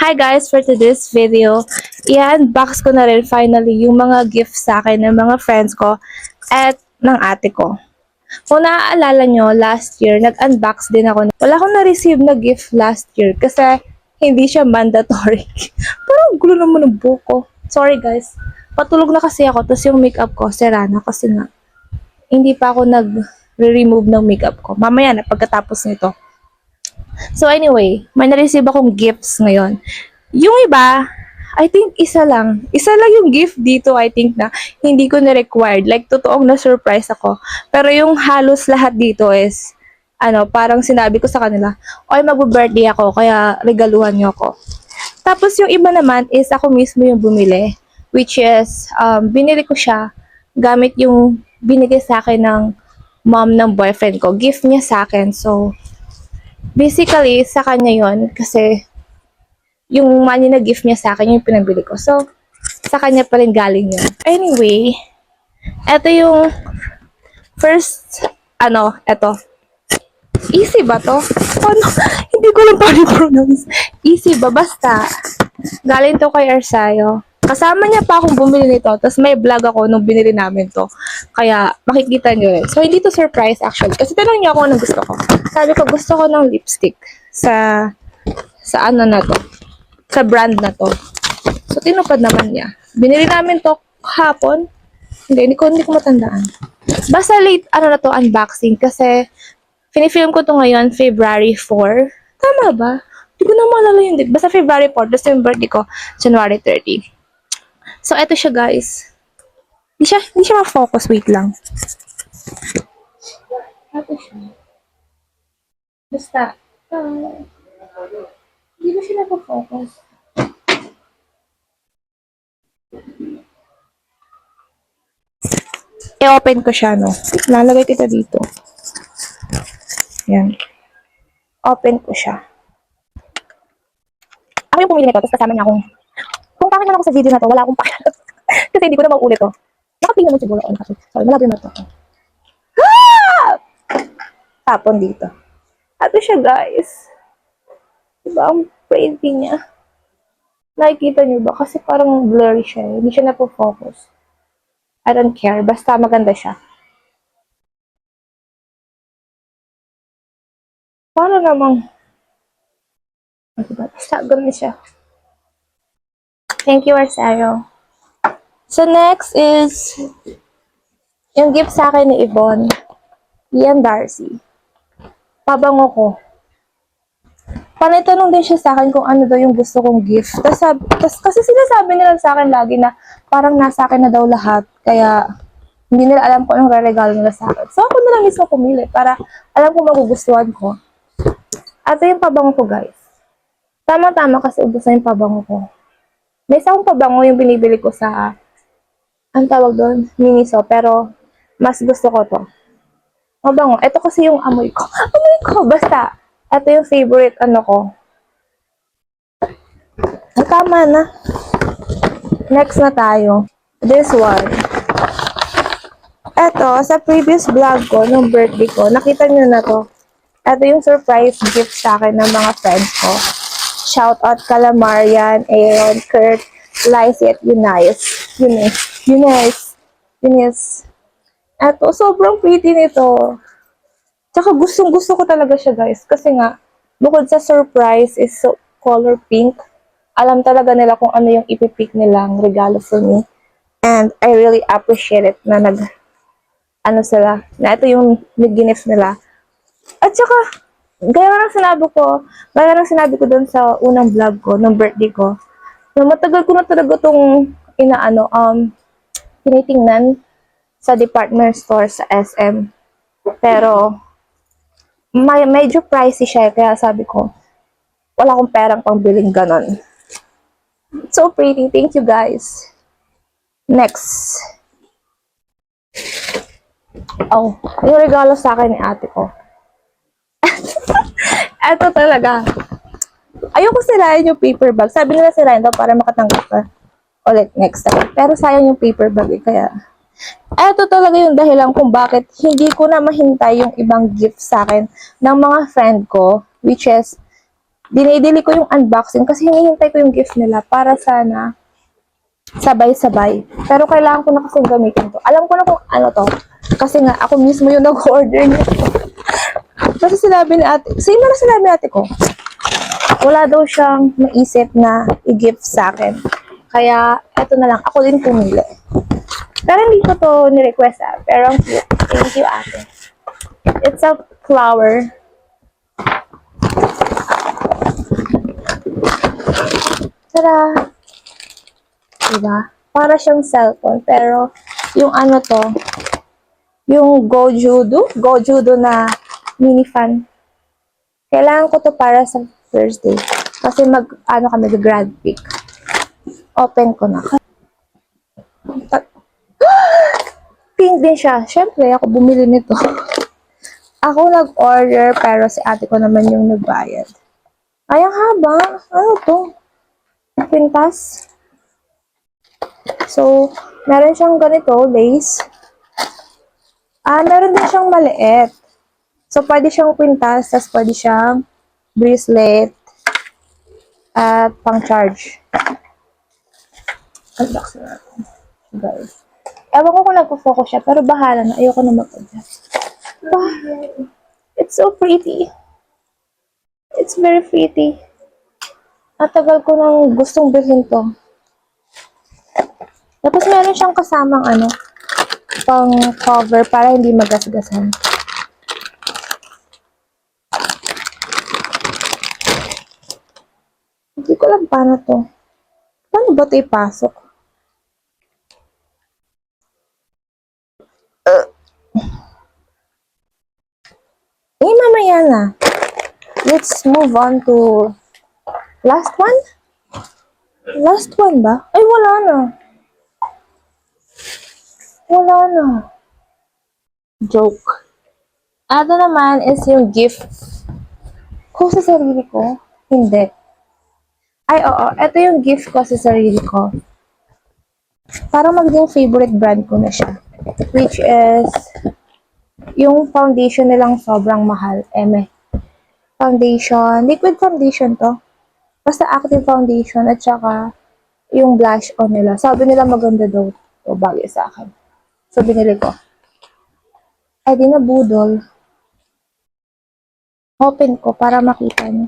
Hi guys, for today's video, i-unbox ko na rin finally yung mga gifts sa akin ng mga friends ko at ng ate ko. Kung naaalala nyo, last year, nag-unbox din ako. Wala akong na-receive na gift last year kasi hindi siya mandatory. Parang gulo naman ng buko. Sorry guys. Patulog na kasi ako, tapos yung makeup ko, sira na kasi nga, hindi pa ako nag-remove ng makeup ko. Mamaya na, pagkatapos nito. So anyway, may na-receive akong gifts ngayon. Yung iba, I think isa lang. Isa lang yung gift dito, I think na hindi ko na-required. Like, totoong na-surprise ako. Pero yung halos lahat dito is, parang sinabi ko sa kanila, oy, mag-birthday ako, kaya regaluhan niyo ako. Tapos yung iba naman is ako mismo yung bumili. Which is, binili ko siya gamit yung binigay sa akin ng mom ng boyfriend ko. Gift niya sa akin. So, basically, sa kanya yon kasi yung money na gift niya sa akin, yung pinabili ko. So, sa kanya pa rin galing yun. Anyway, eto yung first, eto. Easy ba to? Ano? Hindi ko lang paano pronounce. Easy ba? Basta. Galing to kay Arsayo. Kasama niya pa akong bumili nito. Tapos may vlog ako nung binili namin to. Kaya makikita niyo rin. So, hindi to surprise actually. Kasi tanong niya ako anong gusto ko. Sabi ko, gusto ko ng lipstick sa ano na to. Sa brand na to. So, tinupad naman niya. Binili namin to hapon. Hindi ko matandaan. Basta late, na to, unboxing. Kasi, finifilm ko to ngayon, February 4. Tama ba? Hindi ko na maalala yung date. Basta February 4, tapos yung birthday ko, January 30. So, eto siya, guys. Hindi siya ma-focus. Wait lang. Eto siya. Basta, hindi ba siya na-focus? I-open ko siya, no? Lalagay kita dito. Yan. Open ko siya. Ako yung pumili nito, tapos kasama niya akong... Kung bakit naman ako sa video na to, wala akong pakialam. Kasi hindi ko na mauulit to. Nakatingin mo siguro ako. Sorry, malabo na to. Ah! Tapon dito. Ito siya, guys. Diba, ang pretty niya. Nakikita niyo ba? Kasi parang blurry siya. Hindi siya napo-focus. I don't care. Basta maganda siya. Para namang... Diba? Basta ganun siya. Thank you, Arsayo. So, next is yung gift sa akin ni Yvonne. Ian Darcy. Pabango ko. Panitanong din siya sa akin kung ano daw yung gusto kong gift. Tapos kasi sinasabi nila sa akin lagi na parang nasa akin na daw lahat. Kaya hindi nila alam kung anong re-regalo nila sa akin. So, ako na lang mismo pumili para alam kung magugustuhan ko. At yung pabango ko, guys. Tama-tama kasi ubos na yung pabango ko. May isa akong pabango yung binibili ko sa ang tawag doon, Miniso, pero mas gusto ko to. Mabango. Ito kasi yung amoy ko. Amoy ko, basta. Ito yung favorite ko. Tama na. Next na tayo. This one. Ito, sa previous vlog ko, nung birthday ko, nakita nyo na to. Ito yung surprise gift sa akin ng mga friends ko. Shout out kala Marian, Aaron, Kurt, Lysette, Eunice. Eto, sobrang pretty nito. Tsaka gustong-gusto ko talaga siya, guys. Kasi nga, bukod sa surprise is so color pink, alam talaga nila kung ano yung ipipick nilang regalo for me. And I really appreciate it na sila, na ito yung gift nila. At saka, gaya ng sinabi ko dun sa unang vlog ko, ng birthday ko, na matagal ko na talaga itong tinitingnan sa department store sa SM. Pero, medyo pricey siya, kaya sabi ko, wala akong perang pang biling ganon. So pretty. Thank you, guys. Next. Oh, yung regalo sa akin ni ate ko. Eto talaga. Ayoko sirain yung paper bag. Sabi nila sirain daw para makatanggap ka ulit next time. Pero sayang yung paper bag kaya eto talaga yung dahilan kung bakit hindi ko na mahintay yung ibang gift sa akin ng mga friend ko, which is dinidili ko yung unboxing kasi hinihintay ko yung gift nila para sana sabay-sabay. Pero kailangan ko na kasi gamitin to. Alam ko na kung ano to. Kasi nga, ako mismo yung nag-order nito. Kasi sinabi ni ate, same na sinabi ni ate ko. Wala daw siyang maisip na i-gift sa akin. Kaya, eto na lang. Ako din pumili. Pero hindi ko to ni-request pero ang cute. Thank you, ate. It's a flower. Tada! Diba? Para siyang cellphone. Pero, yung ano to, yung Gojudo na mini fan. Kailangan ko to para sa Thursday. Kasi ano kami, grad pick. Open ko na. Pink din siya. Siyempre, ako bumili nito. Ako nag-order, pero si ate ko naman yung nagbayad. Ay, ang haba. Ano to? Pintas. So, meron siyang ganito, lace. Meron din siyang maliit. So, pwede siyang kwintas, tapos pwede siyang bracelet, at pang-charge. Unbox na natin, guys. Ewan ko kung nagpo-focus siya, pero bahala na. Ayoko na mag-adjust. It's so pretty. It's very pretty. Tagal ko nang gustong bilhin to. Tapos meron siyang kasamang pang cover para hindi magasgasan. Hindi ko alam paano to. Paano ba ito ipasok? Mamaya na. Let's move on to last one? Last one ba? Ay, wala na. Wala na. Joke. Ito naman is yung gift ko sa sarili ko. Hindi. Ay, oo. Ito yung gift ko sa sarili ko. Para maging favorite brand ko na siya. Which is yung foundation nilang sobrang mahal. Foundation. Liquid foundation to. Basta active foundation at saka yung blush on nila. Sabi nila maganda daw to bagay sa akin. So, binili ko. Ay, di na budol. Open ko para makita niyo.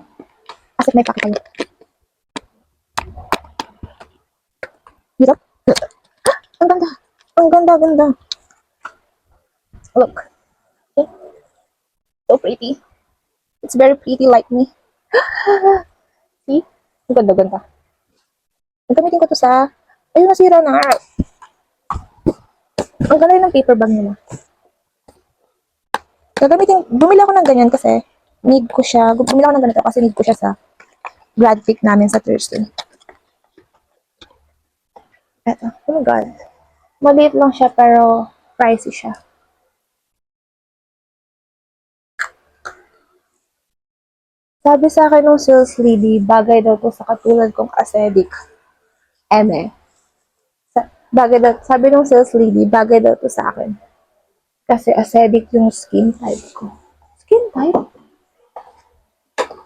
Kasi may pakita. Dito. Ang ganda. Ang ganda. Look. Okay. So pretty. It's very pretty like me. See? Ang ganda. Ang gamitin ko to sa... Ayun, nasira na. Ang ganda ng paper bag nila. Bumili ako ng ganyan kasi need ko siya. Bumili ako ng ganito kasi need ko siya sa grad pick namin sa Thursday. Eto. Oh my God. Maliit lang siya pero pricey siya. Sabi sa akin ng sales lady, bagay daw to sa katulad kong acidic. Sabi ng sales lady, bagay daw to sa akin. Kasi acidic yung skin type ko. Skin type?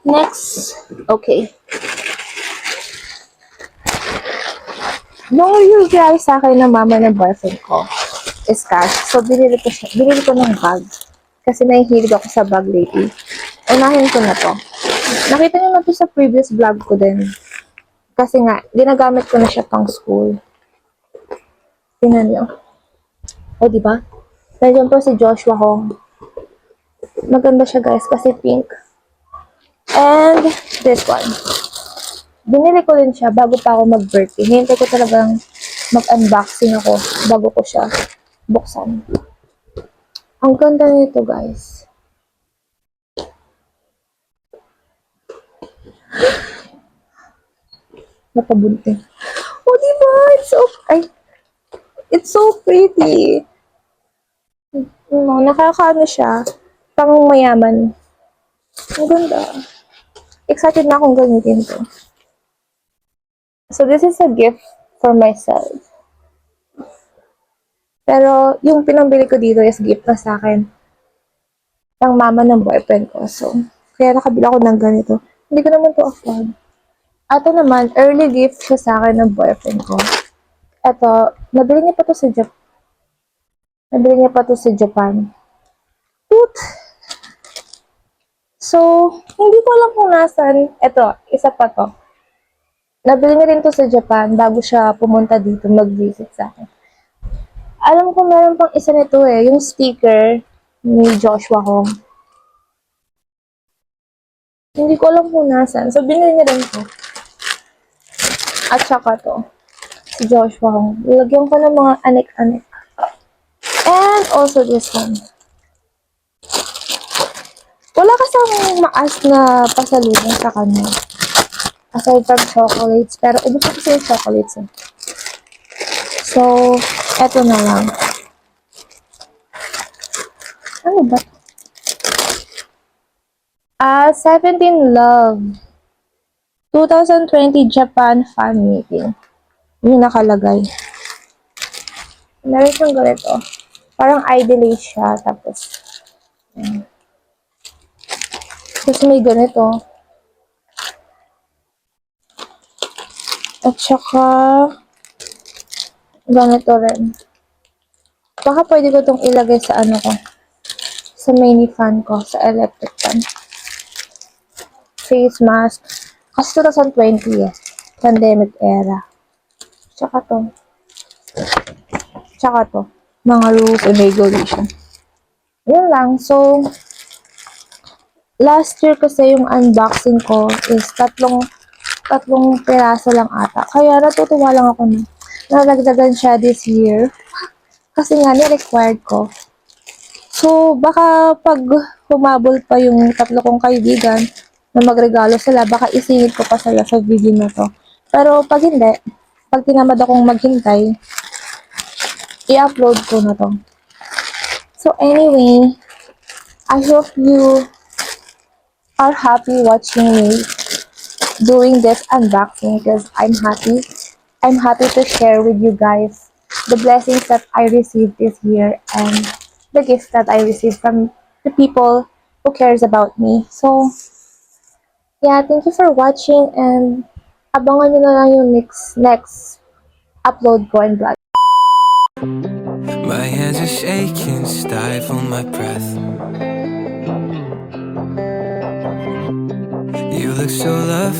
Next. Okay. Nung yung guys sa akin ng mama ng boyfriend ko is cash. So, binili ko ng bag. Kasi nahihilig ako sa bag lately. Unahin ko na to. Nakita niyo na to sa previous vlog ko din. Kasi nga, ginagamit ko na siya pang school. Tingnan niyo. O, diba? Nandiyan po si Joshua Hong. Maganda siya guys kasi pink. And this one. Binili ko din siya bago pa ako mag-birthday. Hintay ko talagang mag-unboxing ako bago ko siya buksan. Ang ganda nito guys. Napabunting. Oh, diba? It's so pretty. Nakakaano siya. Pang mayaman. Ang ganda. Excited na akong gamitin to. So, this is a gift for myself. Pero, yung pinambili ko dito is gift na sa akin ng mama ng boyfriend ko. So, kaya nakabila ko ng ganito. Hindi ko naman to afford. Ato naman, early gift siya sa akin ng boyfriend ko. Eto, nabili niya pa to sa Japan. Toot! So, hindi ko alam kung nasan. Eto, isa pa to. Nabili niya rin to sa Japan bago siya pumunta dito mag-visit sa akin. Alam ko meron pang isa nito eh, yung sticker ni Joshua Hong. Hindi ko alam kung nasan. So, binili niya rin to. At saka to, si Joshua Hong. Lagyan ko ng mga anik-anik. And also this one. Wala kasang maas na pasalubong sa kanya. Aside from chocolates. Pero ubos ko kasi yung chocolates eh. So, eto na lang. Ano ba? 17 Love. 2020 Japan fan meeting. Yung nakalagay. Meron siyang ganito. Parang idolize siya. Tapos, tapos may ganito. At saka, ganito rin. Baka pwede ko itong ilagay sa ano ko. Sa mini fan ko. Sa electric fan. Face mask. Kasi 2020 eh. Pandemic era. Tsaka to. Tsaka to. Mga rules and regulation. Yun lang. So, last year kasi yung unboxing ko is tatlong piraso lang ata. Kaya natutuwa lang ako na nalagdagan siya this year. Kasi nga, ni-required ko. So, baka pag humabol pa yung tatlo kong kaibigan na magregalo sila, baka isingit ko pa sila sa video na to. Pero pag hindi, pag tinamad akong maghintay, i-upload ko na to. So anyway, I hope you are happy watching me doing this unboxing because I'm happy. I'm happy to share with you guys the blessings that I received this year and the gifts that I received from the people who cares about me. So, yeah, thank you for watching and abangan nyo na lang yung next upload ko and vlog. My hands are shaking, stifle my breath. You look so lovely.